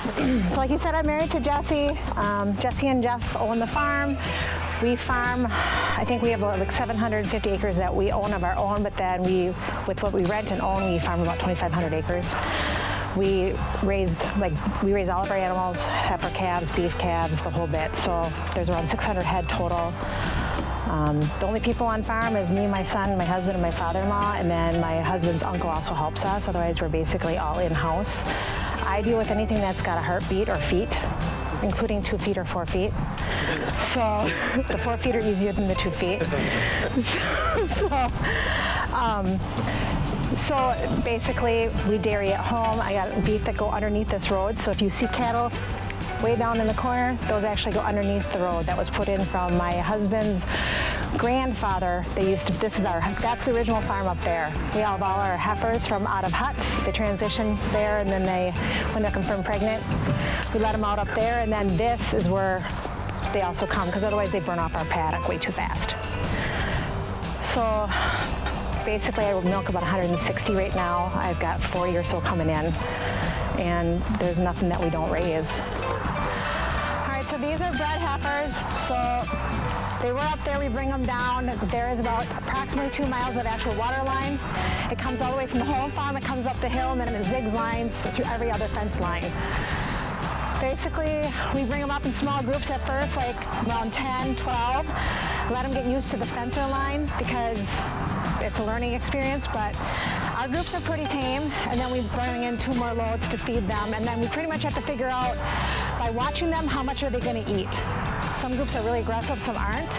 So like you said, I'm married to Jesse. Jesse and Jeff own the farm. We farm, I think we have like 750 acres that we own of our own, but then with what we rent and own, we farm about 2,500 acres. We raise all of our animals, heifer calves, beef calves, the whole bit. So there's around 600 head total. The only people on farm is me, my son, my husband, and my father-in-law, and then my husband's uncle also helps us. Otherwise, we're basically all in-house. I deal with anything that's got a heartbeat or feet, including 2 feet or 4 feet. So the 4 feet are easier than the 2 feet. So basically, we dairy at home. I got beef that go underneath this road. So if you see cattle way down in the corner, those actually go underneath the road. That was put in from my husband's grandfather. That's the original farm up there. We have all our heifers from out of huts. They transition there, and then when they're confirmed pregnant, we let them out up there, and then this is where they also come, because otherwise they burn off our paddock way too fast. So basically I milk about 160 right now. I've got 40 or so coming in, and there's nothing that we don't raise. All right, so these are bred heifers. So they were up there, we bring them down. There is about approximately 2 miles of actual water line. It comes all the way from the home farm, it comes up the hill, and then it zigs lines through every other fence line. Basically, we bring them up in small groups at first, like around 10, 12. Let them get used to the fencer line because it's a learning experience, but our groups are pretty tame, and then we bring in 2 more loads to feed them, and then we pretty much have to figure out, by watching them, how much are they going to eat. Some groups are really aggressive, some aren't.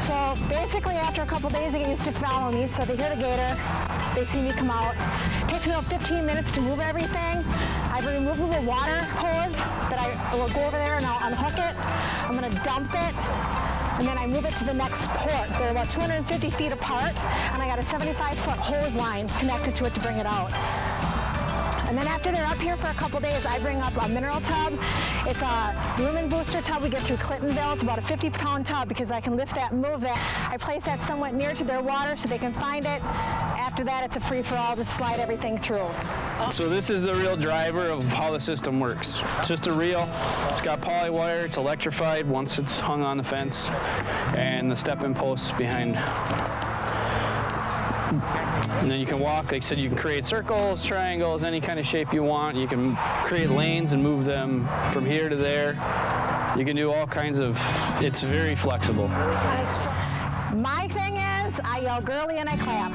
So basically, after a couple days, they get used to following me, so they hear the gator, they see me come out. It takes me about 15 minutes to move everything. I have a removable water hose that I will go over there and I'll unhook it. I'm going to dump it, and then I move it to the next port. They're about 250 feet apart, and I got a 75-foot hose line connected to it to bring it out. And then after they're up here for a couple days, I bring up a mineral tub. It's a rumen booster tub we get through Clintonville. It's about a 50-pound tub because I can lift that and move that. I place that somewhat near to their water so they can find it. After that, it's a free-for-all, just slide everything through. So this is the real driver of how the system works. It's just a reel. It's got poly wire. It's electrified once it's hung on the fence, and the step-in posts behind. And then you can walk, like I said, you can create circles, triangles, any kind of shape you want. You can create lanes and move them from here to there. You can do all kinds of, it's very flexible. My thing is, I yell girly and I clap.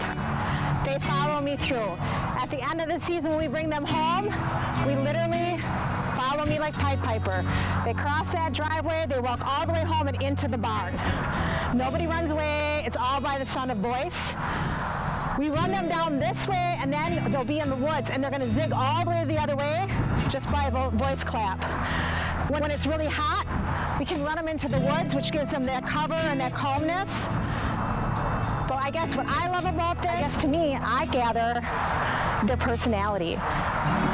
They follow me through. At the end of the season, when we bring them home, we literally follow me like Pied Piper. They cross that driveway, they walk all the way home and into the barn. Nobody runs away, it's all by the sound of voice. We run them down this way, and then they'll be in the woods, and they're going to zig all the way the other way just by a voice clap. When it's really hot, we can run them into the woods, which gives them that cover and that calmness. But I guess what I love about this, to me, I gather their personality.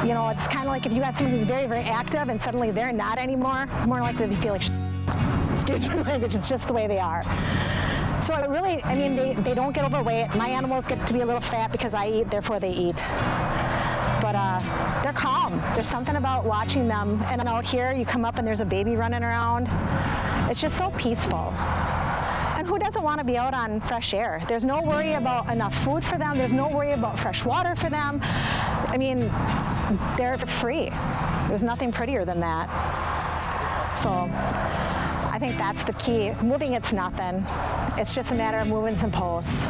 You know, it's kind of like if you got someone who's very, very active, and suddenly they're not anymore, more likely to feel like excuse my language, it's just the way they are. So it really, I mean, they don't get overweight. My animals get to be a little fat because I eat, therefore they eat. But they're calm. There's something about watching them. And out here, you come up and there's a baby running around. It's just so peaceful. And who doesn't want to be out on fresh air? There's no worry about enough food for them. There's no worry about fresh water for them. I mean, they're free. There's nothing prettier than that. So I think that's the key. Moving, it's nothing. It's just a matter of moving some posts.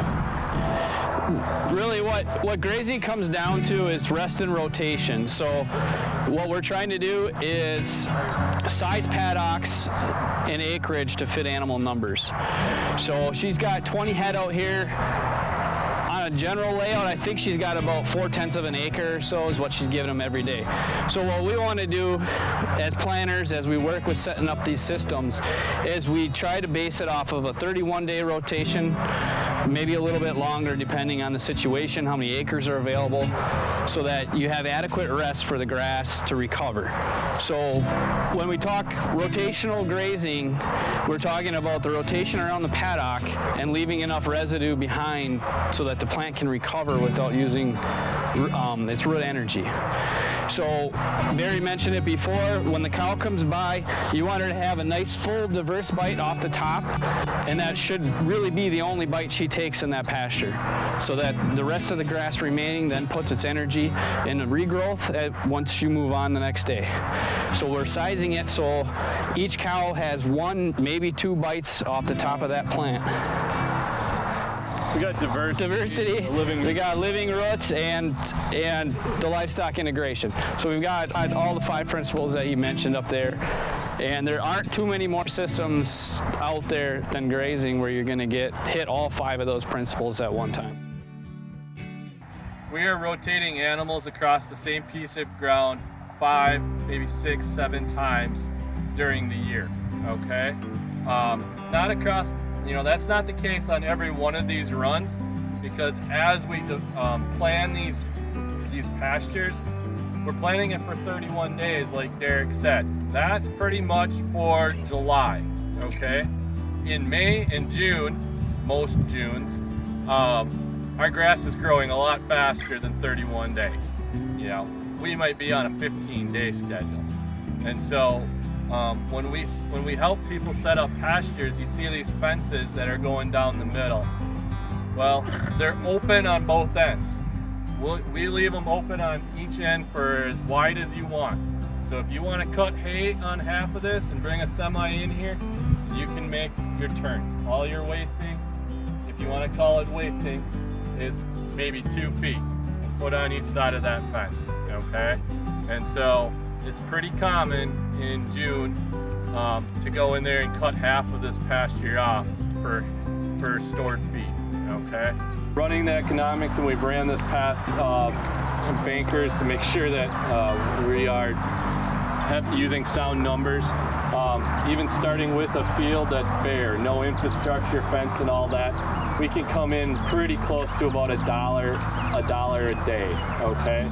Really what grazing comes down to is rest and rotation. So what we're trying to do is size paddocks and acreage to fit animal numbers. So she's got 20 head out here. On a general layout, I think she's got about 4/10 of an acre or so is what she's giving them every day. So what we want to do as planners, as we work with setting up these systems, is we try to base it off of a 31-day rotation, maybe a little bit longer depending on the situation, how many acres are available, so that you have adequate rest for the grass to recover. So when we talk rotational grazing, we're talking about the rotation around the paddock and leaving enough residue behind so that the plant can recover without using it's root energy. So Barry mentioned it before, when the cow comes by, you want her to have a nice full diverse bite off the top, and that should really be the only bite she takes in that pasture, so that the rest of the grass remaining then puts its energy in the regrowth once you move on the next day. So we're sizing it so each cow has 1, maybe 2 bites off the top of that plant. We got diversity. We got living roots and the livestock integration. So we've got all the 5 principles that you mentioned up there. And there aren't too many more systems out there than grazing where you're going to hit all 5 of those principles at one time. We are rotating animals across the same piece of ground 5, maybe 6, 7 times during the year, okay? Not across, that's not the case on every one of these runs, because as we plan these pastures, we're planning it for 31 days, like Derek said. That's pretty much for July, okay? In May and June, most Junes, our grass is growing a lot faster than 31 days. We might be on a 15-day schedule. And so when we help people set up pastures, you see these fences that are going down the middle. Well, they're open on both ends. We leave them open on each end for as wide as you want. So if you want to cut hay on half of this and bring a semi in here, you can make your turns. All your wasting, if you want to call it wasting, is maybe 2 feet. Put on each side of that fence, okay? And so it's pretty common in June to go in there and cut half of this pasture off for stored feed, okay? Running the economics, and we ran this past some bankers to make sure that we are using sound numbers. Even starting with a field that's bare, no infrastructure, fence and all that, we can come in pretty close to about $1 a day, okay?